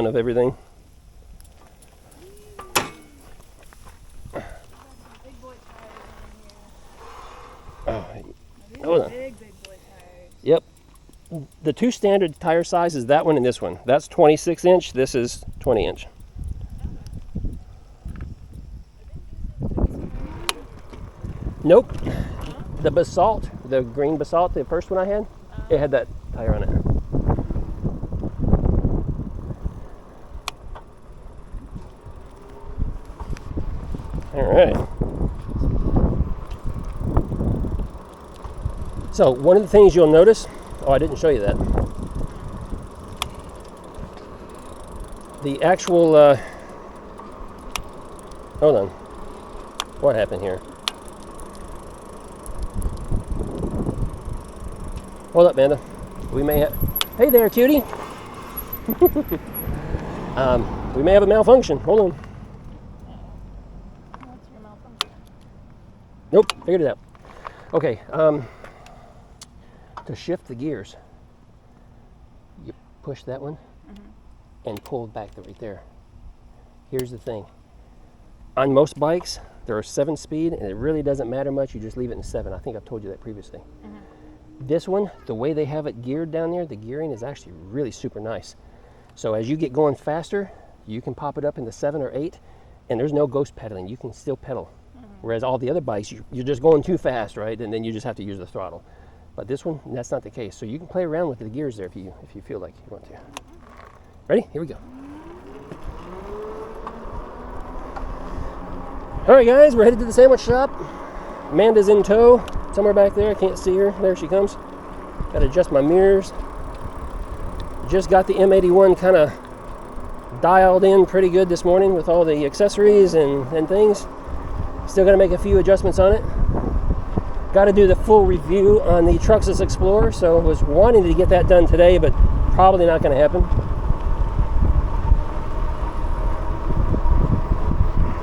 of everything. Big boy tires Oh, in here. hold on. Big boy tires. Yep. The two standard tire sizes, that one and this one. That's 26 inch, this is 20 inch. Nope. The basalt, the green basalt, the first one I had, it had that tire on it. All right. So one of the things you'll notice, oh, I didn't show you that. The actual, hold on. What happened here? Hold up, Amanda. We may have, hey there, cutie. We may have a malfunction. Hold on. What's your malfunction? Nope, figured it out. Okay, to shift the gears, you push that one and pull back right there. Here's the thing. On most bikes, there are 7-speed, and it really doesn't matter much. You just leave it in 7. I think I've told you that previously. This one, the way they have it geared down there, the gearing is actually really super nice. So as you get going faster, you can pop it up into 7 or 8, and there's no ghost pedaling. You can still pedal. Whereas all the other bikes, you're just going too fast, right? And then you just have to use the throttle. But this one, that's not the case. So you can play around with the gears there if you feel like you want to. Ready? Here we go. All right, guys, we're headed to the sandwich shop. Amanda's in tow, somewhere back there. I can't see her. There she comes. Got to adjust my mirrors. Just got the M81 kind of dialed in pretty good this morning with all the accessories and things. Still got to make a few adjustments on it. Got to do the full review on the Truxus Explorer, so was wanting to get that done today, but probably not going to happen.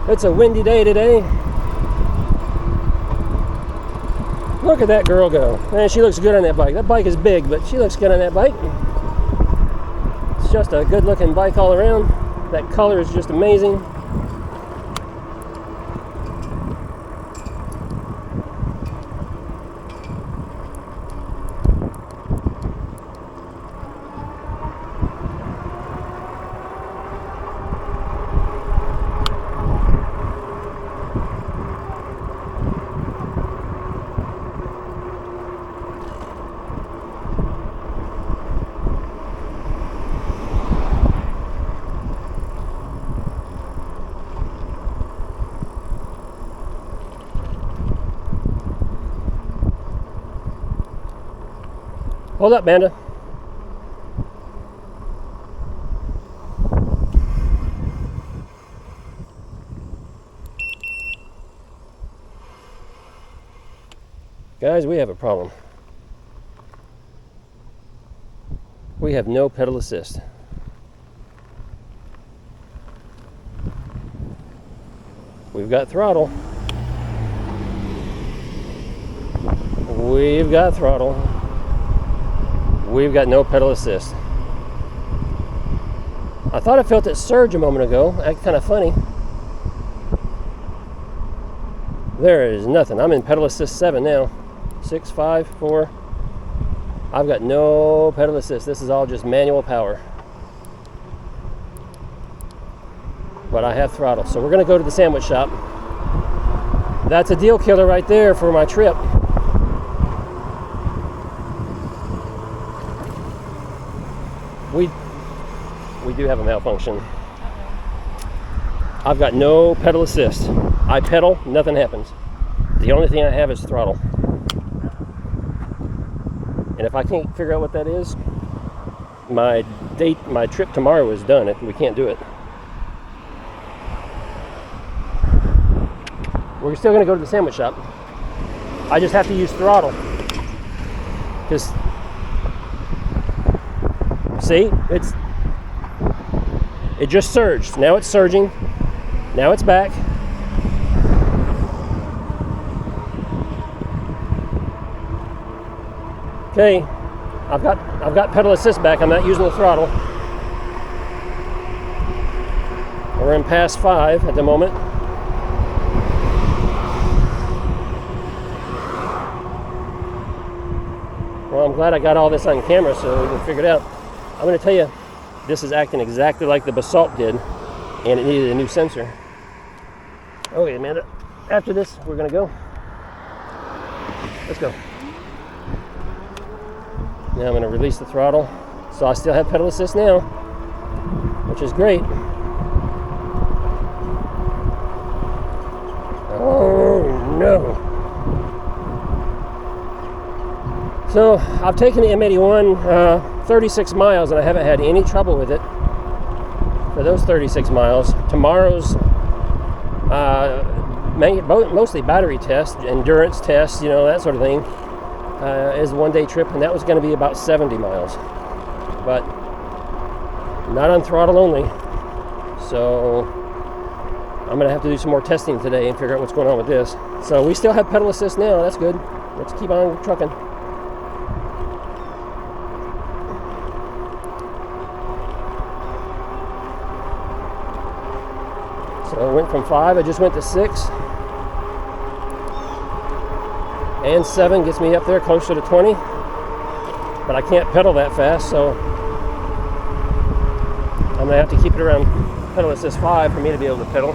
It's a windy day today. Look at that girl go. Man, she looks good on that bike. That bike is big, but she looks good on that bike. It's just a good looking bike all around. That color is just amazing. Hold up, Amanda. Guys, we have a problem. We have no pedal assist. We've got throttle. We've got throttle. We've got no pedal assist. I thought I felt it surge a moment ago. Acted kind of funny. There is nothing. I'm in pedal assist 7 now. 6, 5, 4. I've got no pedal assist. This is all just manual power. But I have throttle. So we're going to go to the sandwich shop. That's a deal killer right there for my trip. We do have a malfunction. I've got no pedal assist. I pedal, nothing happens. The only thing I have is throttle. And if I can't figure out what that is, my trip tomorrow is done. We can't do it. We're still going to go to the sandwich shop. I just have to use throttle. Because, see, it just surged. Now it's surging. Now it's back. Okay, I've got pedal assist back. I'm not using the throttle. We're in past 5 at the moment. Well, I'm glad I got all this on camera so we can figure it out. I'm going to tell you, this is acting exactly like the Basalt did, and it needed a new sensor. Okay, Amanda, after this, we're going to go. Let's go. Now I'm going to release the throttle. So I still have pedal assist now, which is great. Oh no. So I've taken the M81 36 miles and I haven't had any trouble with it for those 36 miles. Tomorrow's mostly battery test, endurance test, you know, that sort of thing, is a one-day trip, and that was going to be about 70 miles. But not on throttle only. So I'm going to have to do some more testing today and figure out what's going on with this. So we still have pedal assist now. That's good. Let's keep on trucking. So I went from 5, I just went to 6. And 7 gets me up there closer to 20. But I can't pedal that fast, so I'm going to have to keep it around pedal assist 5 for me to be able to pedal.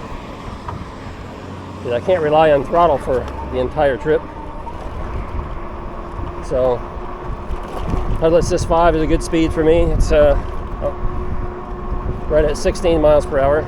Because I can't rely on throttle for the entire trip. So pedal assist 5 is a good speed for me. It's right at 16 miles per hour.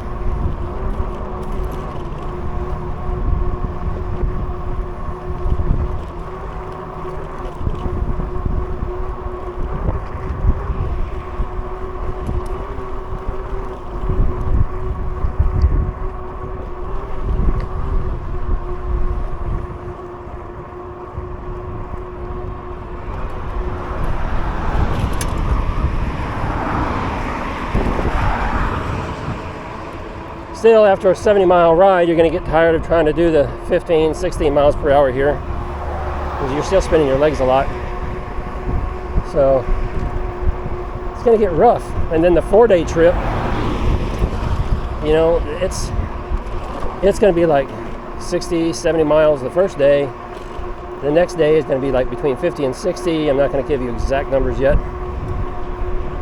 Still, after a 70-mile ride, you're going to get tired of trying to do the 15, 16 miles per hour here, because you're still spinning your legs a lot. So it's going to get rough. And then the 4-day trip, you know, it's going to be like 60, 70 miles the first day. The next day is going to be like between 50 and 60. I'm not going to give you exact numbers yet.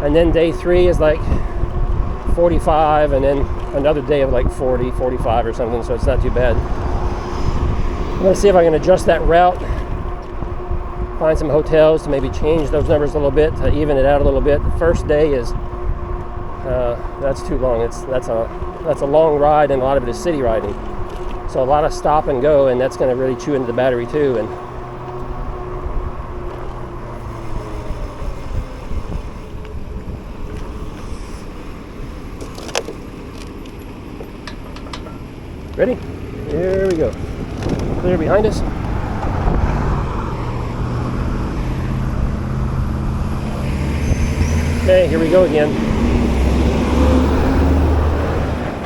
And then day 3 is like 45, and then another day of like 40, 45 or something, so it's not too bad. I'm going to see if I can adjust that route, find some hotels to maybe change those numbers a little bit, to even it out a little bit. The first day is, that's too long. That's a long ride, and a lot of it is city riding. So a lot of stop and go, and that's going to really chew into the battery too. And ready? Here we go. Clear behind us. Okay, here we go again.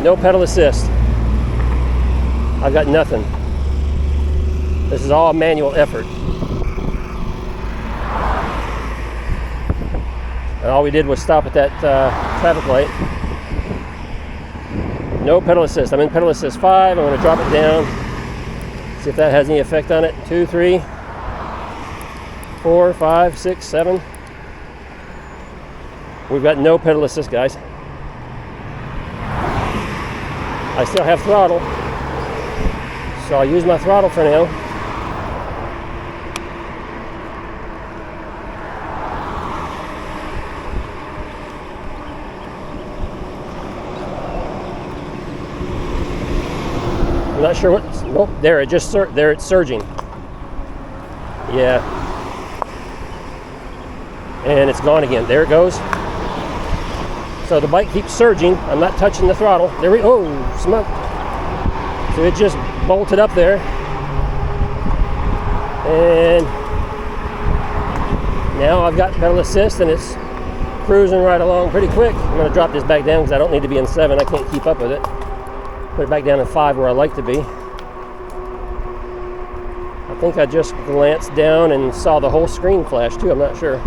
No pedal assist. I've got nothing. This is all manual effort. And all we did was stop at that traffic light. No pedal assist. I'm in pedal assist 5. I'm going to drop it down. See if that has any effect on it. 2, 3, 4, 5, 6, 7. We've got no pedal assist, guys. I still have throttle, so I'll use my throttle for now. I'm not sure what. Oh, there it just there it's surging. Yeah, and it's gone again. There it goes. So the bike keeps surging. I'm not touching the throttle. There we go. Oh, smoke. So it just bolted up there, and now I've got pedal assist, and it's cruising right along pretty quick. I'm going to drop this back down because I don't need to be in 7. I can't keep up with it. Put it back down in 5 where I like to be. I think I just glanced down and saw the whole screen flash too. I'm not sure.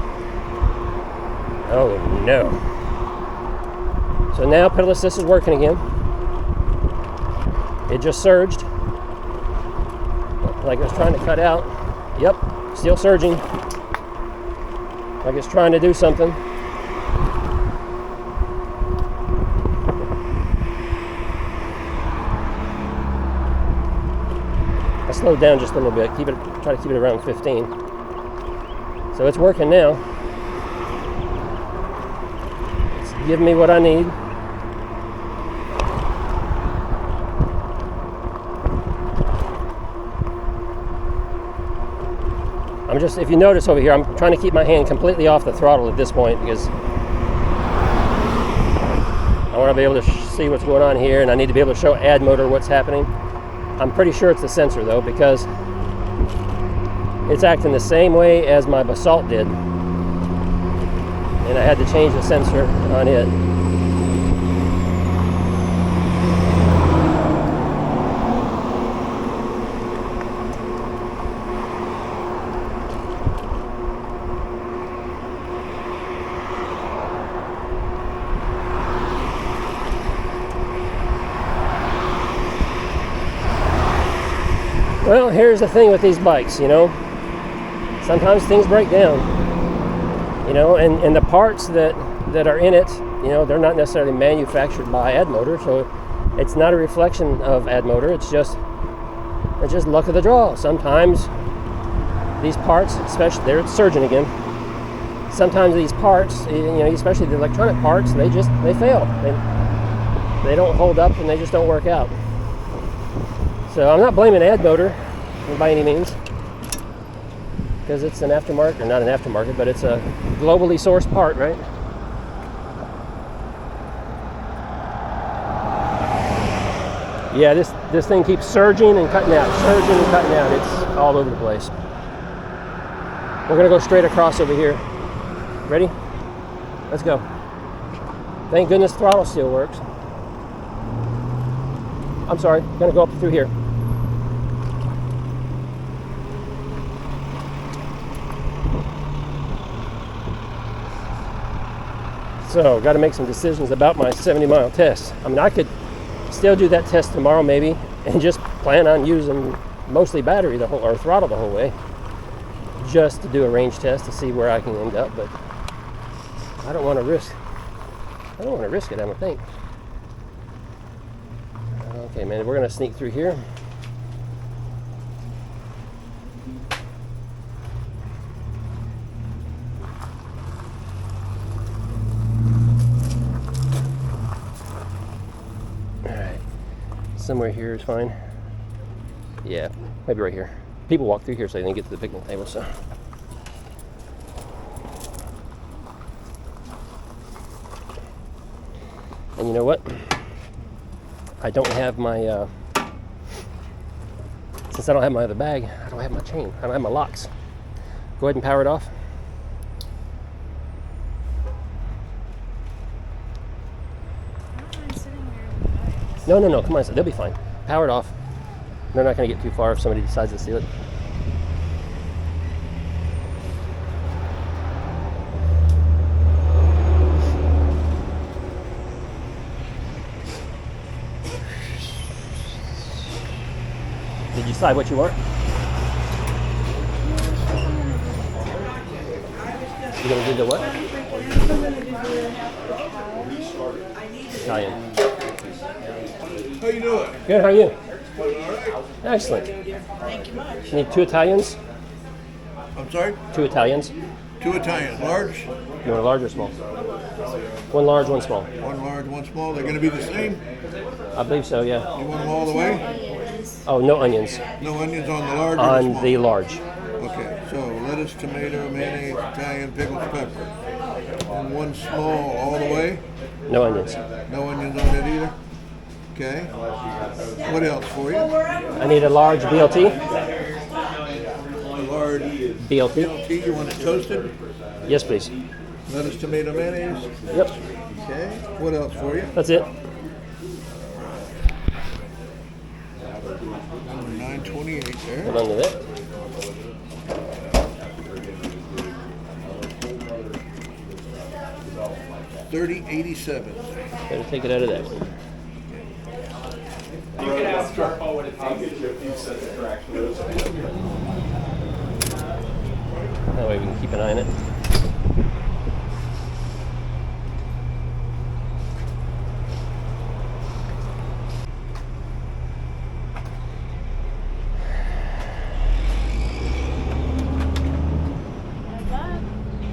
Oh no. So now pedal assist is working again. It just surged. Like it was trying to cut out. Yep, still surging. Like it's trying to do something. I slowed down just a little bit. Try to keep it around 15. So it's working now. It's giving me what I need. If you notice over here, I'm trying to keep my hand completely off the throttle at this point because I want to be able to see what's going on here, and I need to be able to show Addmotor what's happening. I'm pretty sure it's the sensor though, because it's acting the same way as my Basalt did, and I had to change the sensor on it. Well, here's the thing with these bikes, you know. Sometimes things break down, you know, and the parts that are in it, you know, they're not necessarily manufactured by Addmotor, so it's not a reflection of Addmotor. It's just luck of the draw. Sometimes these parts, especially there it's surging again. Sometimes these parts, you know, especially the electronic parts, they fail. They don't hold up and they just don't work out. So I'm not blaming Addmotor by any means, because it's an aftermarket, or not an aftermarket, but it's a globally sourced part, right? Yeah, this thing keeps surging and cutting out, surging and cutting out. It's all over the place. We're gonna go straight across over here. Ready? Let's go. Thank goodness throttle still works. I'm sorry, gonna go up through here. So, got to make some decisions about my 70-mile test. I mean, I could still do that test tomorrow maybe, and just plan on using mostly battery or throttle the whole way, just to do a range test to see where I can end up. But I don't want to risk it, I don't think. Okay, man, we're gonna sneak through here. Somewhere here is fine. Yeah, maybe right here. People walk through here so they can get to the picnic table, so. And you know what? I don't have my, since I don't have my other bag, I don't have my chain. I don't have my locks. Go ahead and power it off. No, come on, they'll be fine. Power it off. They're not going to get too far if somebody decides to steal it. Did you decide what you want? You're going to do the what? Italian. How you doing? Good, how are you? All right. Excellent. Thank you much. You need 2 Italians? I'm sorry? 2 Italians? 2 Italian. Large? You want a large or small? 1 large, 1 small. 1 large, 1 small. They're going to be the same? I believe so, yeah. You want them all the way? Oh, no onions No onions on the large or the on small? the large. Okay, so lettuce, tomato, mayonnaise, Italian, pickles, pepper. And 1 small all the way? No onions. No onions on it either? Okay. What else for you? I need a large BLT. A large BLT. tea. You want it toasted? Yes, please. Lettuce, tomato, mayonnaise? Yep, Okay. What else for you? that's it. $9.28 there. Hold on to that. $30.87. Better take it out of that one. could ask Paul what it takes to get a few sets of traction. That way we can keep an eye on it.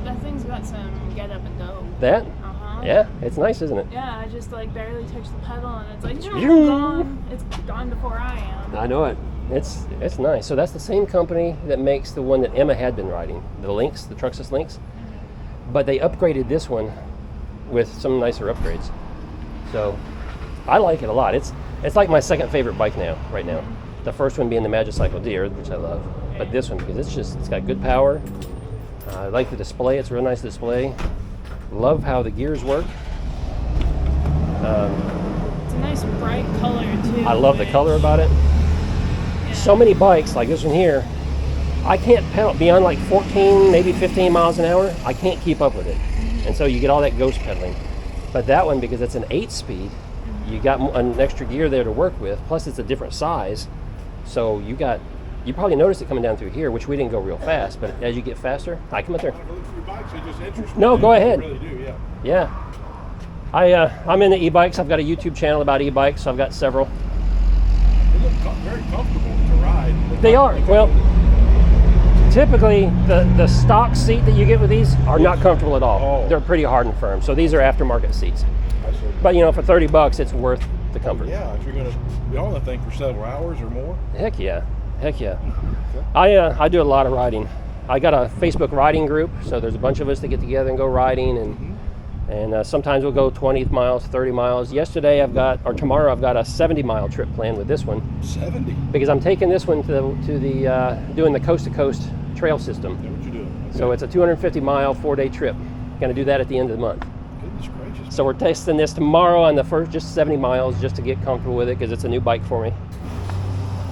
That thing's got some get up and go. That? Uh-huh. Yeah, it's nice, isn't it? Yeah, I just like barely touch the pedal and it's like, Zoom. gone. It's gone before I am. I know it. It's nice. So that's the same company that makes the one that Emma had been riding, the Lynx, the Truxas Lynx. But they upgraded this one with some nicer upgrades. So I like it a lot. It's like my second favorite bike now, right now. The first one being the Magicycle Deer, which I love. But this one, because it's got good power. I like the display. It's a real nice display. Love how the gears work. It's a nice bright color too. I love the color about it. Yeah. So many bikes like this one here, I can't pedal beyond like 14, maybe 15 miles an hour. I can't keep up with it. And so you get all that ghost pedaling. But that one, because it's an 8-speed, you got an extra gear there to work with. Plus it's a different size. So you probably noticed it coming down through here, which we didn't go real fast. But as you get faster, I come up there. No, go ahead. Really do, yeah. Yeah. I'm into e-bikes. I've got a YouTube channel about e-bikes. So I've got several. They look very comfortable to ride. They are. Well, typically the stock seat that you get with these are not comfortable at all. Oh. They're pretty hard and firm. So these are aftermarket seats. I see. But for $30, it's worth the comfort. Yeah, if you're going to be on that thing for several hours or more. Heck yeah. Heck yeah. Okay. I do a lot of riding. I got a Facebook riding group, so there's a bunch of us that get together and go riding, and sometimes we'll go 20 miles, 30 miles. Tomorrow I've got a 70-mile trip planned with this one 70? because I'm taking this one to the doing the coast to coast trail system. Is that what you're doing? Okay. So it's a 250-mile 4-day trip. Going to do that at the end of the month. Goodness gracious. So we're testing this tomorrow on the first just 70 miles just to get comfortable with it because it's a new bike for me.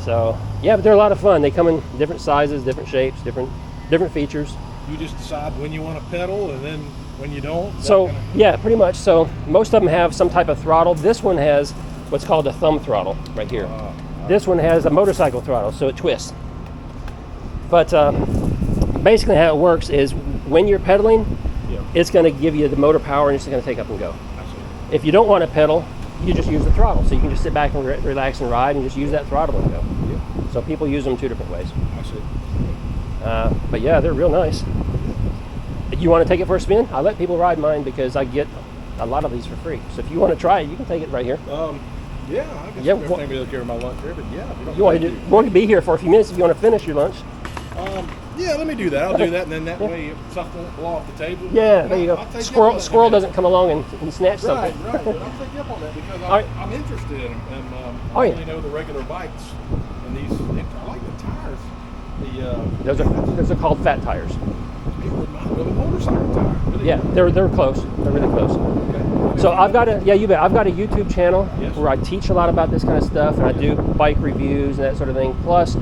So yeah, but they're a lot of fun. They come in different sizes, different shapes, different features. You just decide when you want to pedal and then when you don't? So yeah, pretty much. So most of them have some type of throttle. This one has what's called a thumb throttle right here. This one has a motorcycle throttle, so it twists. But basically how it works is when you're pedaling, it's going to give you the motor power and it's going to take up and go. I see. If you don't want to pedal, you just use the throttle. So you can just sit back and relax and ride and just use that throttle and go. Yeah, So people use them two different ways. I see. But yeah, they're real nice. You want to take it for a spin? I let people ride mine because I get a lot of these for free. So if you want to try it, you can take it right here. Yeah, I guess Yeah, maybe they'll carry my lunch here, but yeah. If you don't You want mind, to be here for a few minutes if you want to finish your lunch. yeah, let me do that. I'll do that, and then that way something won't blow off the table. Yeah, there you I'll go. take you up on that. Squirrel doesn't come along and snatch something. Right. But I'll take you up on that because right. I'm interested in them. And Oh, I yeah. only know the regular bikes and these. I like the tires. Those are called fat tires. It reminds me of a motorcycle tire. Really. Yeah, they're close. They're really close. Okay. So I've got a YouTube channel Yes. where I teach a lot about this kind of stuff and I do bike reviews and that sort of thing. Plus,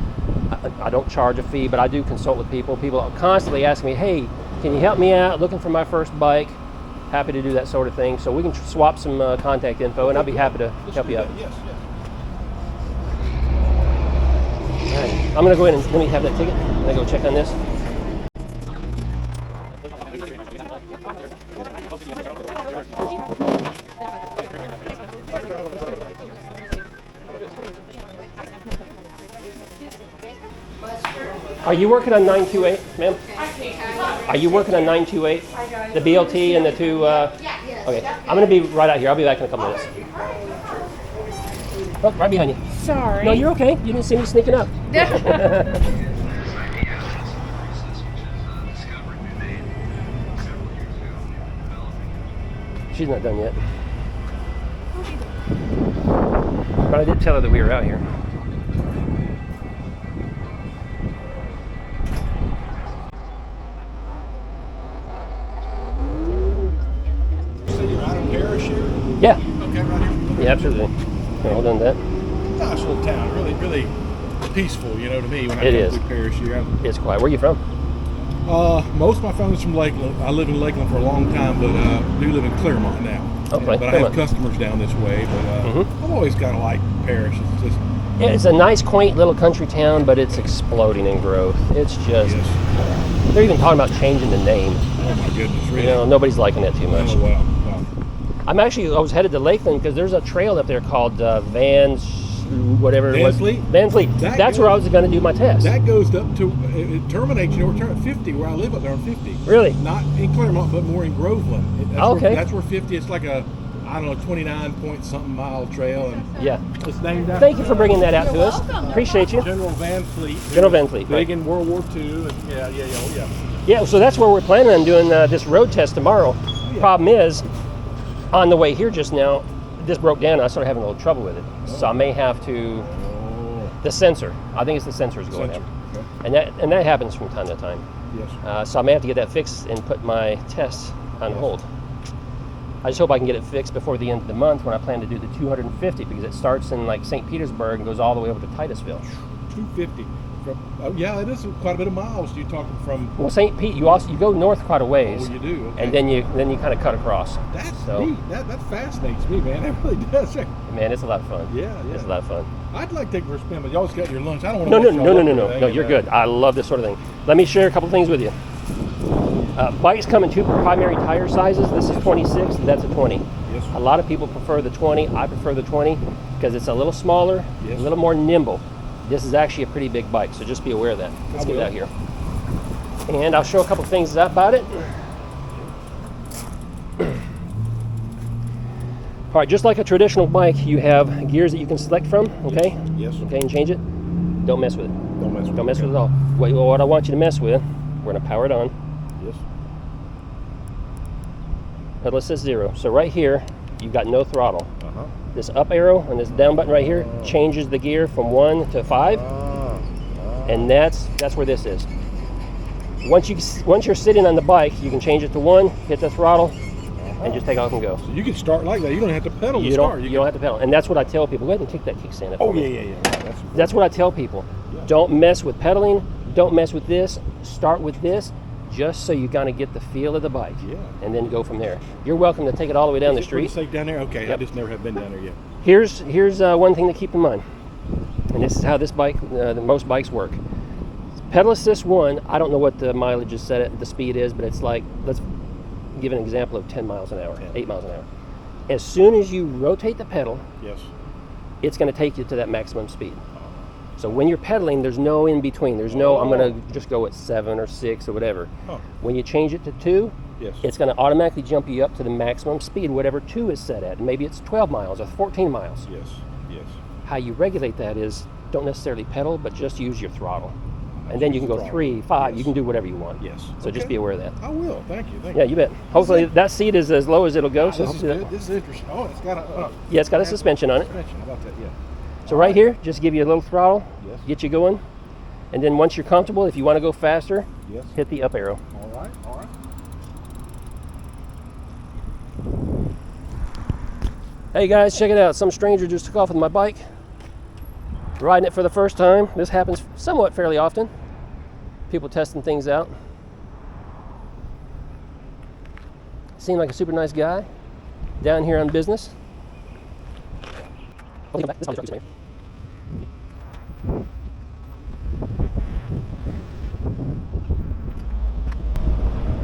I don't charge a fee, but I do consult with people. People are constantly asking me, "Hey, can you help me out? Looking for my first bike." Happy to do that sort of thing. So we can swap some contact info, and I'll be happy to Let's help do you out. that. Yes. All right. I'm gonna go ahead and let me have that ticket. I'm gonna go check on this. Are you working on 928, ma'am? Are you working on 928? The BLT and the two? Okay, I'm going to be right out here. I'll be back in a couple minutes. Oh, right behind you. Sorry. No, you're okay. You didn't see me sneaking up. She's not done yet. But I did tell her that we were out here. So you're out of Parish here? Yeah, Okay, right here. yeah, absolutely. Okay, hold on to that. Nice little town. Really peaceful, to me when I It come is. through Parish here. It's quiet. Where are you from? Most of my family's from Lakeland. I lived in Lakeland for a long time, but do live in Claremont now. Okay, But I come have on. customers down this way. But I've always kind of liked Parrish. It's just Yeah, it's a nice, quaint little country town, but it's exploding in growth. It's just, yes. they're even talking about changing the name. Oh my goodness, really? You know, nobody's liking that too much. Oh wow, wow. I was headed to Lakeland because there's a trail up there called whatever it Van was. Fleet? Van Fleet. That's where I was going to do my test. That goes up to it terminates. You know, we're at 50 where I live up there on 50. Really? Not in Claremont, but more in Groveland. That's Okay. That's where 50. It's like a 29 point something mile trail, and Yeah. it's named after. Thank you for bringing that out to us. welcome. Appreciate you. General Van Fleet. General Van Fleet, Big right. in World War II. And yeah. Yeah, so that's where we're planning on doing this road test tomorrow. Yeah. Problem is, on the way here just now, this broke down. And I started having a little trouble with it, so I may have to. The sensor. I think it's the sensors going Sensor. out, Okay. and that happens from time to time. Yes. So I may have to get that fixed and put my tests on hold. I just hope I can get it fixed before the end of the month when I plan to do the 250 because it starts in like St. Petersburg and goes all the way over to Titusville. 250. Yeah, it is quite a bit of miles. You're talking from. Well, St. Pete, you go north quite a ways, Oh, you do. Okay. and then you kind of cut across. That's so, neat. That fascinates me, man. It really does. Man, it's a lot of fun. Yeah. It's a lot of fun. I'd like to take it for a spin, but y'all always got your lunch. I don't want No, to. no, you're good. I love this sort of thing. Let me share a couple things with you. Bikes come in two primary tire sizes. This is 26, and that's a 20. Yes. A lot of people prefer the 20. I prefer the 20 because it's a little smaller, Yes. a little more nimble. This is actually a pretty big bike, so just be aware of that. Let's get it out here. And I'll show a couple things about it. All right, just like a traditional bike, you have gears that you can select from, okay? Yes. Okay, and change it. Don't mess with it. Don't mess with Don't mess with it at all. What I want you to mess with, we're gonna power it on. Yes. Pedal assist 0. So right here, you've got no throttle. Uh-huh. This up arrow and this down button right here changes the gear from 1 to 5, and that's where this is. Once you're sitting on the bike, you can change it to 1, hit the throttle, and just take off and go. So you can start like that. You don't have to pedal to You start. don't have to pedal, and that's what I tell people. Go ahead and kick that kickstand up. Oh for me. yeah. That's what I tell people. Yeah. Don't mess with pedaling. Don't mess with this. Start with this, just so you kind of get the feel of the bike. Yeah. And then go from there. You're welcome to take it all the way down the Is it pretty street. safe down there? Okay. Yep. I just never have been down there yet. Here's one thing to keep in mind, and this is how this bike, most bikes work. Pedal assist 1. I don't know what the mileage is set at, the speed is, but it's like, let's give an example of 10 miles an hour, 8 miles an hour. As soon as you rotate the pedal, Yes. it's going to take you to that maximum speed. So when you're pedaling, there's no in between. There's no, I'm going to just go at 7 or 6 or whatever. Huh. When you change it to 2, Yes. it's going to automatically jump you up to the maximum speed, whatever 2 is set at. Maybe it's 12 miles or 14 miles. Yes. How you regulate that is don't necessarily pedal, but just use your throttle. And then you can go Throttle. 3, 5, you Yes. can do whatever you want. Yes. So just Okay. be aware of that. I will. Thank you. Yeah, you bet. Hopefully that seat is as low as it'll go. So This is hopefully good. that, This is interesting. Oh, it's got a yeah, it's got a suspension on it. suspension. How about that? Yeah. So right here, just give you a little throttle, Yes. get you going. And then once you're comfortable, if you want to go faster, Yes. hit the up arrow. All right. Hey guys, check it out. Some stranger just took off with my bike. Riding it for the first time. This happens somewhat fairly often. People testing things out. Seemed like a super nice guy. Down here on business. Oh, this is me.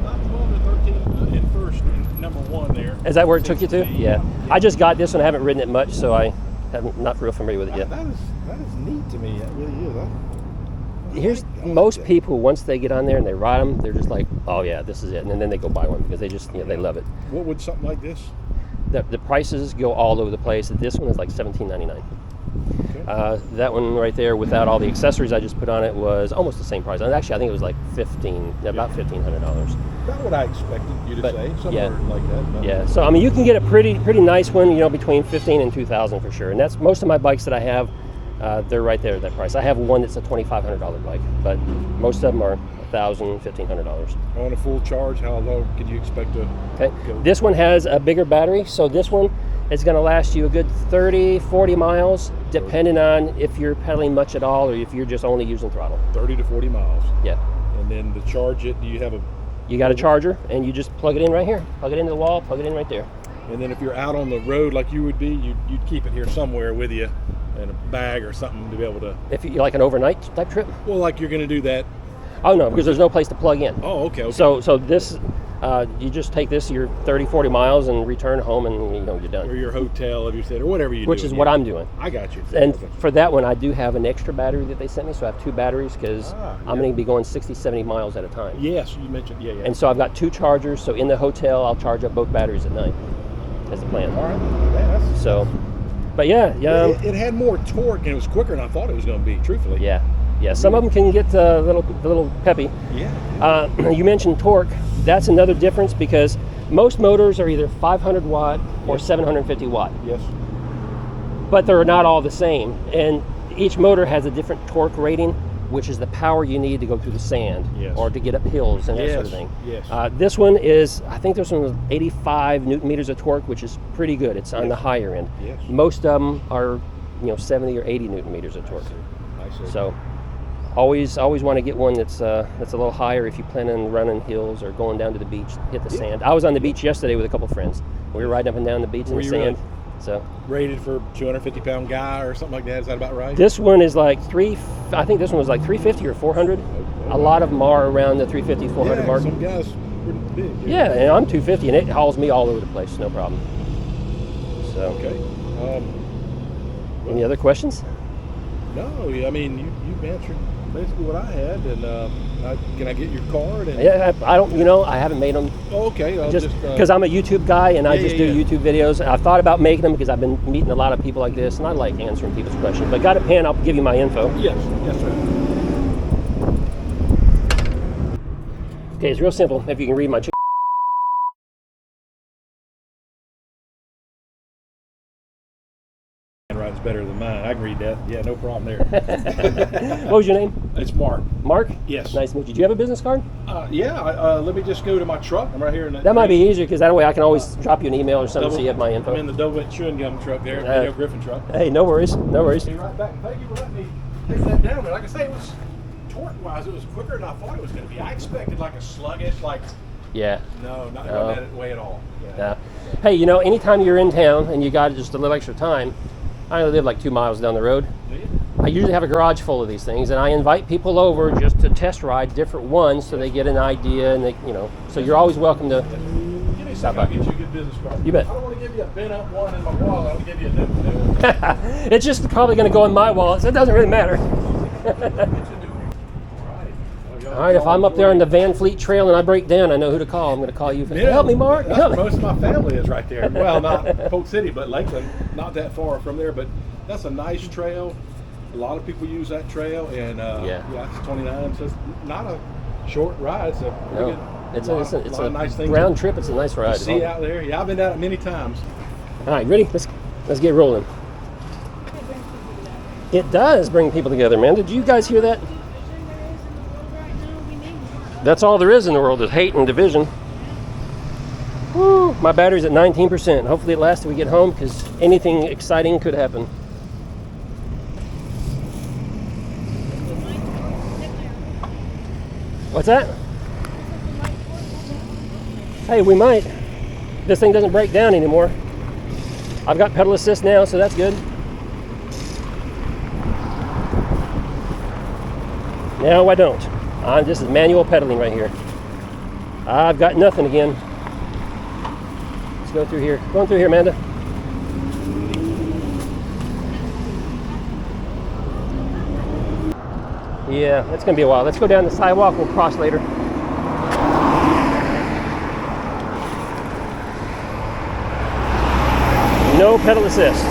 Not 12 to 13 in first, number 1 there. Is that where it took you to? Yeah. I just got this one. I haven't ridden it much, so I haven't not real familiar with it yet. That is neat to me. That really is. Here's most people, once they get on there and they ride them, they're just like, oh yeah, this is it. And then they go buy one because they just, they love it. What would something like this? The prices go all over the place. This one is like $17.99. Okay. That one right there, without all the accessories I just put on it, was almost the same price. And actually, I think it was like about $1,500. About what I expected you to But, say. Somewhere yeah. like that. But Yeah. So I mean, you can get a pretty nice one, between $1,500 and $2,000 for sure. And that's most of my bikes that I have. They're right there at that price. I have one that's a $2,500 bike, but most of them are $1,000, $1,500. On a full charge, how low could you expect to Okay. go? This one has a bigger battery, so this one is going to last you a good 30, 40 miles, depending on if you're pedaling much at all or if you're just only using throttle. 30 to 40 miles. Yeah. And then to charge it, do you have a... You got a charger, and you just plug it in right here. Plug it into the wall, plug it in right there. And then if you're out on the road like you would be, you'd keep it here somewhere with you in a bag or something to be able to. If you like an overnight type trip? Well, like you're going to do that. Oh no, because there's no place to plug in. Oh, okay. So this, you just take this your 30, 40 miles and return home, and you're done. Or your hotel, if you said, or whatever you do. Which is what I'm doing. I got you. And for that one, I do have an extra battery that they sent me, so I have 2 batteries because I'm going to be going 60, 70 miles at a time. Yes, you mentioned, yeah. And so I've got 2 chargers, so in the hotel, I'll charge up both batteries at night. That's the plan. All right. Yeah, so, but yeah. It had more torque and it was quicker than I thought it was going to be, truthfully. Yeah. Some of them can get a little peppy. Yeah. You mentioned torque. That's another difference because most motors are either 500 watt or 750 watt. Yes. But they're not all the same. And each motor has a different torque rating, which is the power you need to go through the sand or to get up hills and that sort of thing. Yes. This one is, I think this one was 85 Newton meters of torque, which is pretty good. It's on the higher end. Yes. Most of them are 70 or 80 Newton meters of torque. I see. So always want to get one that's a little higher if you plan on running hills or going down to the beach, hit the sand. I was on the beach yesterday with a couple friends. We were riding up and down the beach in the sand. Really? So rated for 250-pound guy or something like that. Is that about right? this one is like I think this one was like 350 or 400. A lot of them are around the 350, 400 mark. Some guys pretty big. Yeah, and I'm 250 and it hauls me all over the place, no problem. So Okay. Any other questions? No, I mean you've answered basically what I had, and can I get your card? And, Yeah, I don't. I haven't made them. Oh, okay. I'll Just because I'm a YouTube guy and I just do YouTube videos. I've thought about making them because I've been meeting a lot of people like this, and I like answering people's questions. But got a pen? I'll give you my info. Yes, sir. Okay, it's real simple. If you can read my Handwriting's better than mine. I can read that. Yeah, no problem there. What was your name? It's Mark. Mark? Yes. Nice to meet you. Do you have a business card? Let me just go to my truck. I'm right here in That might be easier because that way I can always drop you an email or something so you have my info. I'm in the Dovet chewing gum truck there, Video Griffin truck. Hey, no worries. No worries. Be right back. Thank you for letting me take that down. But like I say, it was torque-wise, it was quicker than I thought it was going to be. I expected like a sluggish, Yeah. no, not going that way at all. Yeah. Hey, anytime you're in town and you got just a little extra time, I only live like 2 miles down the road. Do you? I usually have a garage full of these things, and I invite people over just to test ride different ones so they get an idea, and so you're always welcome to. Give me a second, I'll get you a good business card. You bet. I don't want to give you a bent-up one in my wallet. I'll give you a new one. It's just probably going to go in my wallet, so it doesn't really matter. All right, if I'm up there on the Van Fleet Trail and I break down, I know who to call. I'm going to call you. Help me, Mark. Help me. Most of my family is right there. Well, not Polk City, but Lakeland, not that far from there. But that's a nice trail. A lot of people use that trail, and it's 29, so it's not a short ride. It's a pretty good. It's a a nice thing. round trip. It's a nice ride. See out there. Yeah, I've been down it many times. All right, ready? Let's get rolling. It does bring people together, man. Did you guys hear that? That's all there is in the world is hate and division. Woo, my battery's at 19%. Hopefully it lasts till we get home because anything exciting could happen. What's that? Hey, we might. This thing doesn't break down anymore. I've got pedal assist now, so that's good. No, I don't. This is manual pedaling right here. I've got nothing again. Let's go through here. Going through here, Amanda. Yeah, it's going to be a while. Let's go down the sidewalk. We'll cross later. No pedal assist.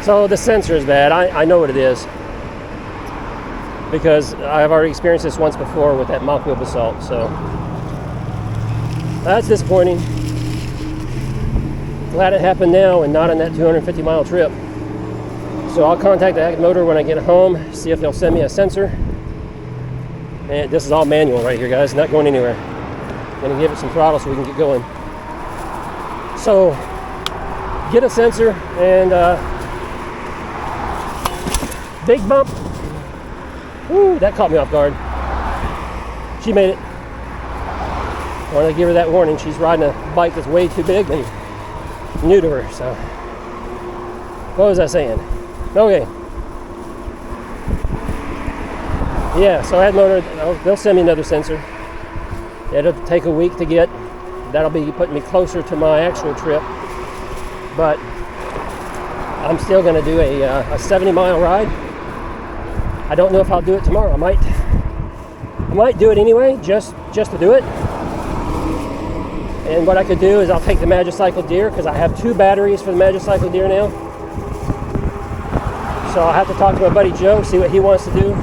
So the sensor is bad. I know what it is, because I've already experienced this once before with that mock wheel basalt, so that's disappointing. Glad it happened now and not on that 250 mile trip. So I'll contact the Addmotor when I get home, see if they'll send me a sensor. And this is all manual right here, guys, not going anywhere. Gonna give it some throttle so we can get going. So get a sensor and big bump. Ooh, that caught me off guard. She made it. I want to give her that warning. She's riding a bike that's way too big and new to her. So, what was I saying? Okay. Yeah, so Addmotor, they'll send me another sensor. It'll take a week to get. That'll be putting me closer to my actual trip. But I'm still going to do a 70-mile ride. I don't know if I'll do it tomorrow. I might do it anyway, just to do it. And what I could do is I'll take the Magicycle Deer, because I have 2 batteries for the Magicycle Deer now. So I'll have to talk to my buddy Joe, see what he wants to do.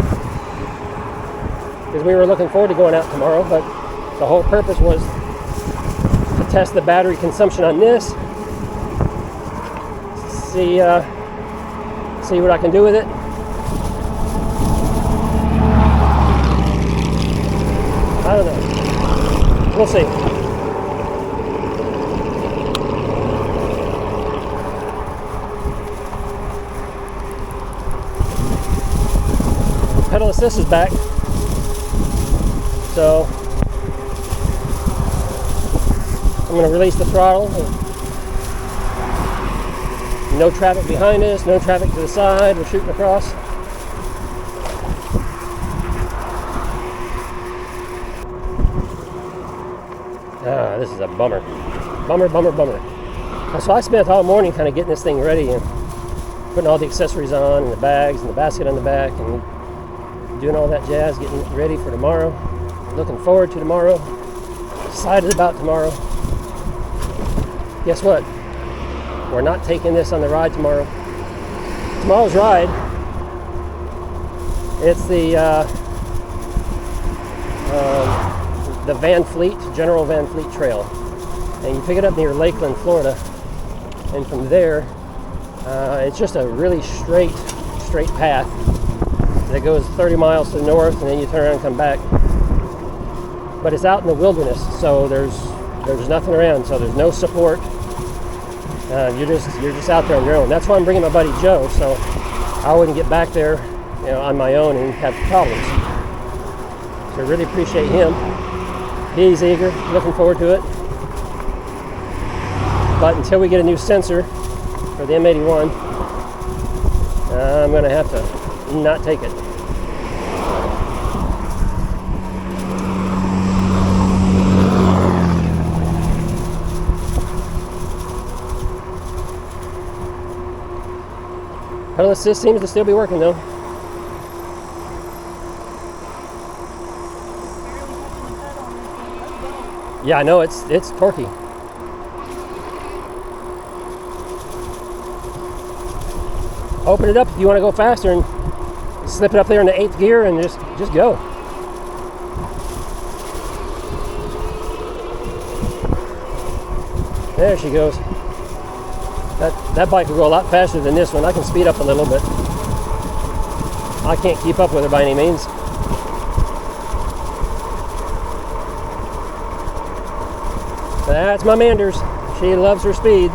Because we were looking forward to going out tomorrow, but the whole purpose was to test the battery consumption on this. See what I can do with it. I don't know. We'll see. Pedal assist is back. So I'm going to release the throttle. No traffic behind us, no traffic to the side. We're shooting across. This is a bummer. Bummer. So I spent all morning kind of getting this thing ready and putting all the accessories on and the bags and the basket on the back and doing all that jazz, getting it ready for tomorrow. Looking forward to tomorrow. Excited about tomorrow. Guess what? We're not taking this on the ride tomorrow. Tomorrow's ride, it's the Van Fleet, General Van Fleet Trail. And you pick it up near Lakeland, Florida. And from there, it's just a really straight path that goes 30 miles to the north, and then you turn around and come back. But it's out in the wilderness, so there's nothing around, so there's no support. You're just out there on your own. That's why I'm bringing my buddy Joe, so I wouldn't get back there, on my own and have problems. So I really appreciate him. He's eager, looking forward to it. But until we get a new sensor for the M81, I'm going to have to not take it. Pedal assist seems to still be working though. Yeah, I know, it's torquey. Open it up if you want to go faster and slip it up there in the 8th gear and just go. There she goes. That bike will go a lot faster than this one. I can speed up a little, but I can't keep up with her by any means. That's my Manders. She loves her speed.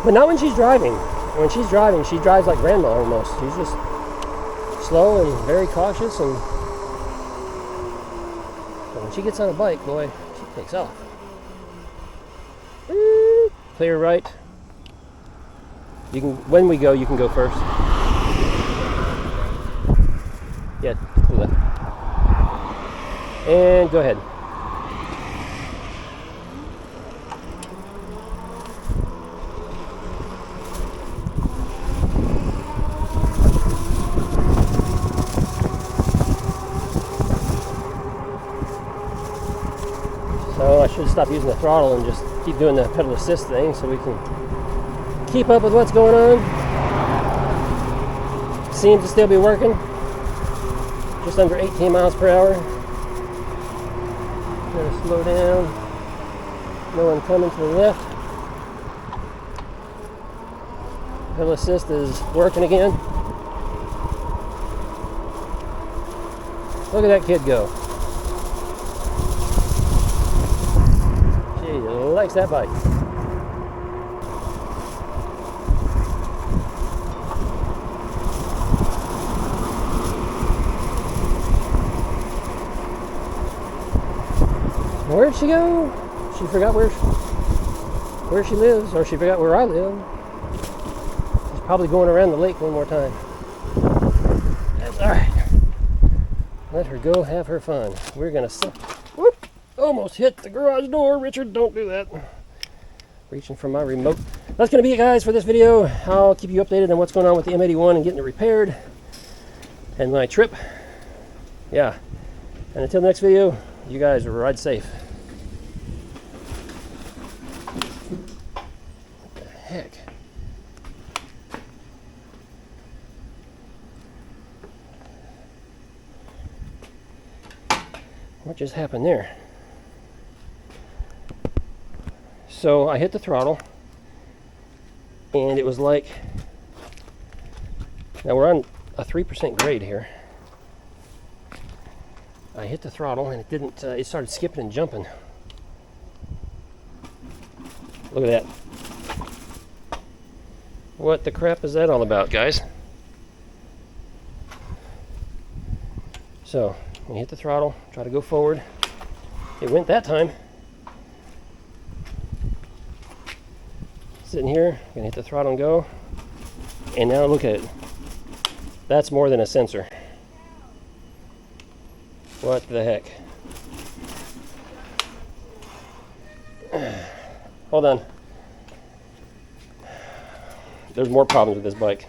But not when she's driving. When she's driving, she drives like grandma almost. She's just slow and very cautious, and but when she gets on a bike, boy, she takes off. Clear right. You can, when we go, you can go first. Yeah, to the left. And go ahead. So I should stop using the throttle and just keep doing the pedal assist thing so we can keep up with what's going on. Seems to still be working. Just under 18 miles per hour. Gotta slow down. No one coming to the left. Pedal assist is working again. Look at that kid go. She likes that bike. Where'd she go? She forgot where she lives, or she forgot where I live. She's probably going around the lake one more time. That's all right. Let her go have her fun. We're gonna whoop! Almost hit the garage door. Richard, don't do that. Reaching for my remote. That's gonna be it, guys, for this video. I'll keep you updated on what's going on with the M81 and getting it repaired and my trip. Yeah. And until the next video, you guys ride safe. What the heck? What just happened there? So I hit the throttle and it was like, now we're on a 3% grade here. I hit the throttle and it didn't, it started skipping and jumping. Look at that. What the crap is that all about, guys? So, when you hit the throttle, try to go forward. It went that time. Sitting here, gonna hit the throttle and go. And now look at it. That's more than a sensor. What the heck? Hold on. There's more problems with this bike.